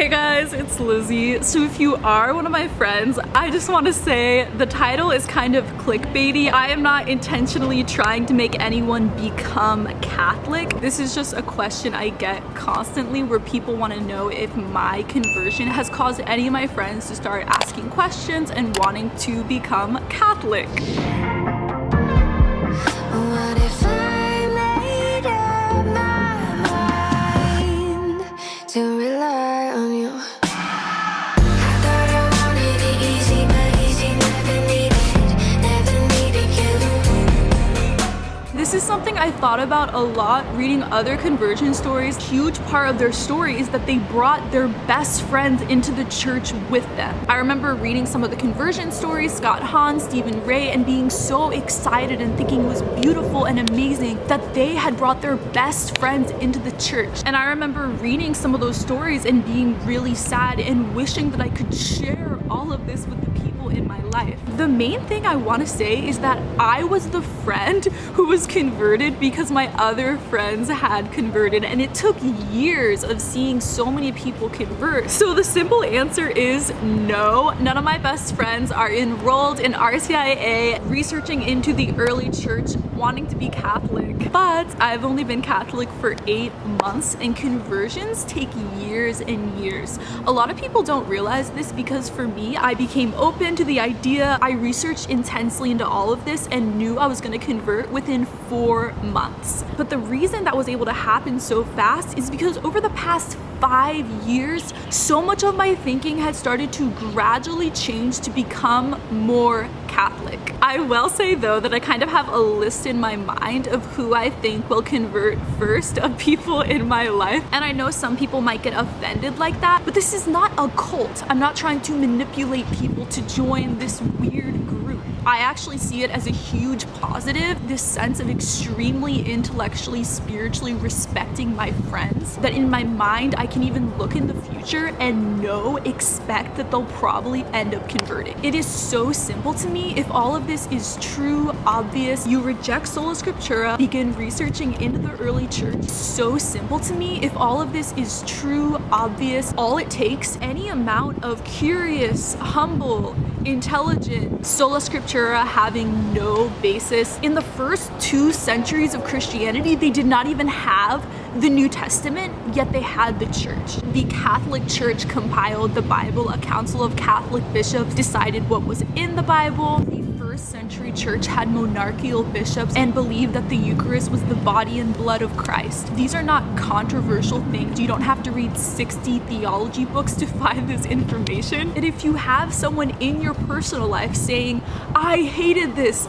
Hey guys, it's Lizzie. So if you are one of my friends, I just want to say the title is kind of clickbaity. I am not intentionally trying to make anyone become Catholic. This is just a question I get constantly where people want to know if my conversion has caused any of my friends to start asking questions and wanting to become Catholic. What if I made up my mind to rely on you? I thought I wanted it easy, but easy never needed you. This is something I thought about a lot reading other conversion stories. Huge part of their story is that they brought their best friends into the church with them. I remember reading some of the conversion stories, Scott Hahn, Stephen Ray, and being so excited and thinking it was beautiful and amazing that they had brought their best friends into the church. And I remember reading some of those stories and being really sad and wishing that I could share all of this with the people in my life. The main thing I want to say is that I was the friend who was converted because my other friends had converted, and it took years of seeing so many people convert. So the simple answer is no, none of my best friends are enrolled in RCIA, researching into the early church, wanting to be Catholic. But I've only been Catholic for 8 months, and conversions take years and years. A lot of people don't realize this because for me, I became open to the idea. I researched intensely into all of this and knew I was going to convert within 4 months. But the reason that was able to happen so fast is because over the past 5 years, so much of my thinking had started to gradually change to become more Catholic. I will say though that I kind of have a list in my mind of who I think will convert first of people in my life. And I know some people might get offended like that, but this is not a cult. I'm not trying to manipulate people to join this weird group. I actually see it as a huge positive, this sense of extremely intellectually, spiritually respecting my friends, that in my mind I can even look in the future and expect that they'll probably end up converting. It is so simple to me. If all of this is true, obvious, you reject sola scriptura, begin researching into the early church. So simple to me. If all of this is true, obvious, all it takes, any amount of curious, humble, intelligent, sola scriptura having no basis. In the first 2 centuries of Christianity, they did not even have the New Testament, yet they had the church. The Catholic Church compiled the Bible. A council of Catholic bishops decided what was in the Bible. The first century church had monarchical bishops and believed that the Eucharist was the body and blood of Christ. These are not controversial things. You don't have to read 60 theology books to find this information. And if you have someone in your personal life saying, I hated this,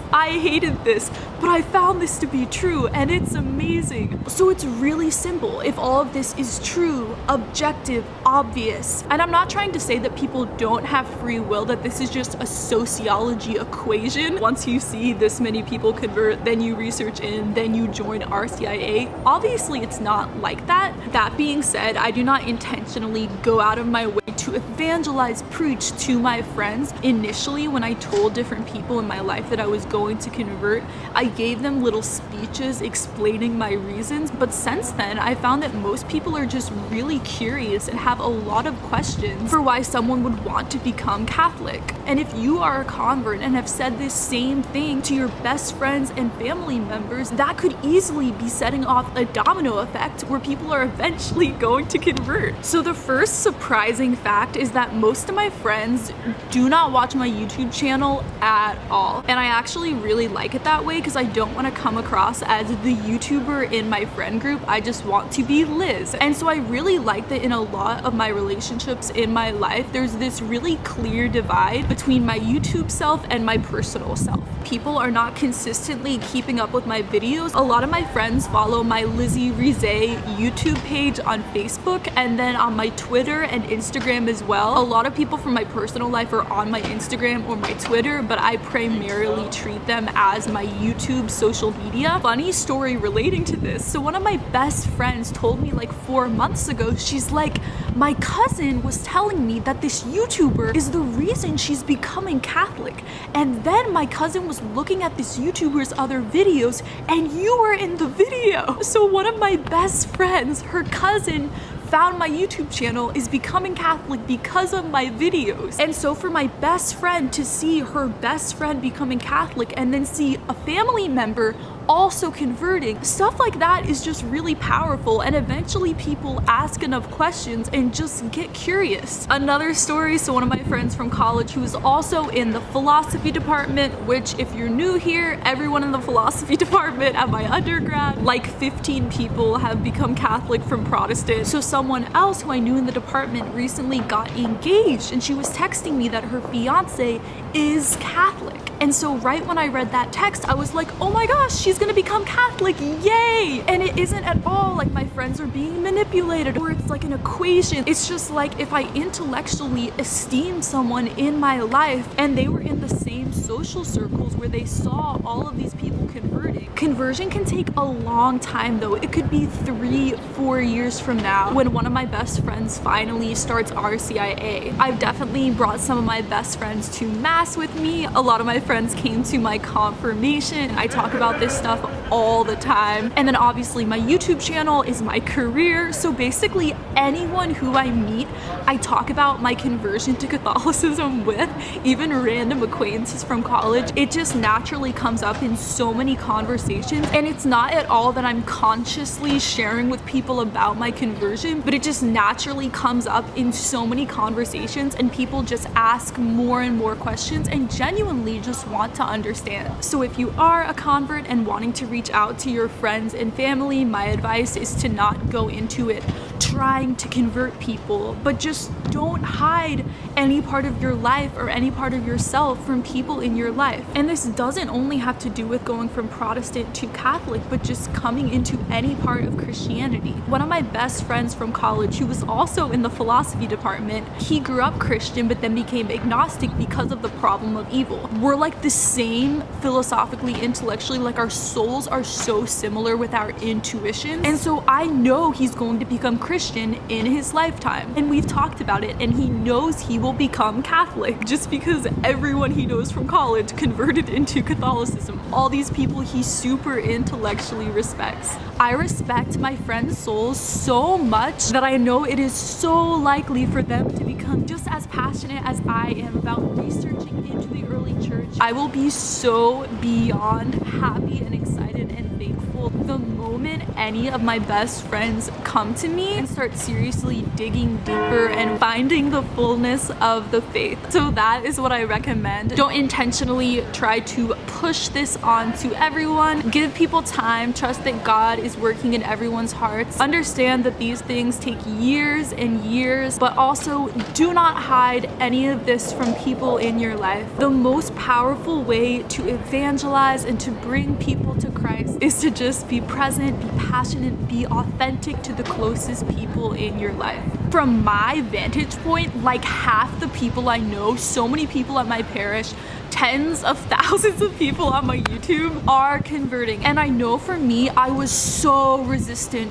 but I found this to be true and it's amazing. So it's really simple. If all of this is true, objective, obvious, and I'm not trying to say that people don't have free will, that this is just a sociology equation. Once you see this many people convert, then you research in, then you join RCIA. Obviously, it's not like that. That being said, I do not intentionally go out of my way to evangelize, preach to my friends. Initially, when I told different people in my life that I was going to convert, I gave them little speeches explaining my reasons. But since then, I found that most people are just really curious and have a lot of questions for why someone would want to become Catholic. And if you are a convert and have said this same thing to your best friends and family members, that could easily be setting off a domino effect where people are eventually going to convert. So the first surprising fact is that most of my friends do not watch my YouTube channel at all. And I actually really like it that way because I don't want to come across as the YouTuber in my friend group. I just want to be Liz. And so I really like that in a lot of my relationships in my life, there's this really clear divide between my YouTube self and my personal self. People are not consistently keeping up with my videos. A lot of my friends follow my LizziesAnswers YouTube page on Facebook and then on my Twitter and Instagram as well. A lot of people from my personal life are on my Instagram or my Twitter, but I primarily treat them as my YouTube social media. Funny story relating to this. So one of my best friends told me like 4 months ago, she's like, my cousin was telling me that this YouTuber is the reason she's becoming Catholic. And then my cousin was looking at this YouTuber's other videos and you were in the video. So one of my best friends, her cousin, found my YouTube channel is becoming Catholic because of my videos. And so for my best friend to see her best friend becoming Catholic and then see a family member also converting, stuff like that is just really powerful, and eventually people ask enough questions and just get curious. Another story, so one of my friends from college who was also in the philosophy department, which if you're new here, everyone in the philosophy department at my undergrad, like 15 people have become Catholic from Protestant. So someone else who I knew in the department recently got engaged, and she was texting me that her fiance is Catholic. And so right when I read that text, I was like, oh my gosh, she's gonna become Catholic, yay! And it isn't at all like my friends are being manipulated or it's like an equation. It's just like if I intellectually esteem someone in my life and they were in the same social circles where they saw all of these people converting. Conversion can take a long time though. It could be 3-4 years from now when one of my best friends finally starts RCIA. I've definitely brought some of my best friends to mass with me. A lot of my friends came to my confirmation. I talk about this stuff all the time. And then obviously my YouTube channel is my career. So basically anyone who I meet, I talk about my conversion to Catholicism with, even random acquaintances from college. It just naturally comes up in so many conversations. And it's not at all that I'm consciously sharing with people about my conversion, but it just naturally comes up in so many conversations and people just ask more and more questions and genuinely just want to understand. So if you are a convert and wanting to reach out to your friends and family, my advice is to not go into it trying to convert people, but just don't hide any part of your life or any part of yourself from people in your life. And this doesn't only have to do with going from Protestant to Catholic, but just coming into any part of Christianity. One of my best friends from college who was also in the philosophy department, he grew up Christian but then became agnostic because of the problem of evil. We're like the same philosophically, intellectually, like our souls are so similar with our intuition. And so I know he's going to become Christian in his lifetime. And we've talked about it, and he knows he will become Catholic just because everyone he knows from college converted into Catholicism. All these people he super intellectually respects. I respect my friends' souls so much that I know it is so likely for them to become just as passionate as I am about researching into the early church. I will be so beyond happy and excited and thankful the moment any of my best friends come to me and start seriously digging deeper and finding the fullness of the faith. So that is what I recommend. Don't intentionally try to push this on to everyone. Give people time. Trust that God is working in everyone's hearts. Understand that these things take years and years, but also do not hide any of this from people in your life. The most powerful way to evangelize and to bring people to Christ is to just be present, be passionate, be authentic to the closest people in your life. From my vantage point, like half the people I know, so many people at my parish, tens of thousands of people on my YouTube are converting. And I know for me, I was so resistant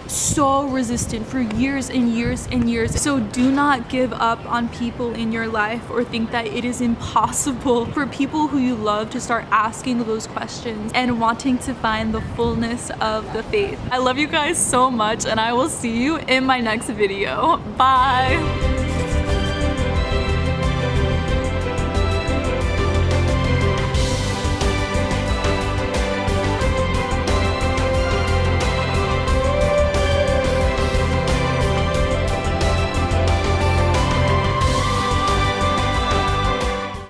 for years and years and years. So do not give up on people in your life or think that it is impossible for people who you love to start asking those questions and wanting to find the fullness of the faith. I love you guys so much, and I will see you in my next video. Bye.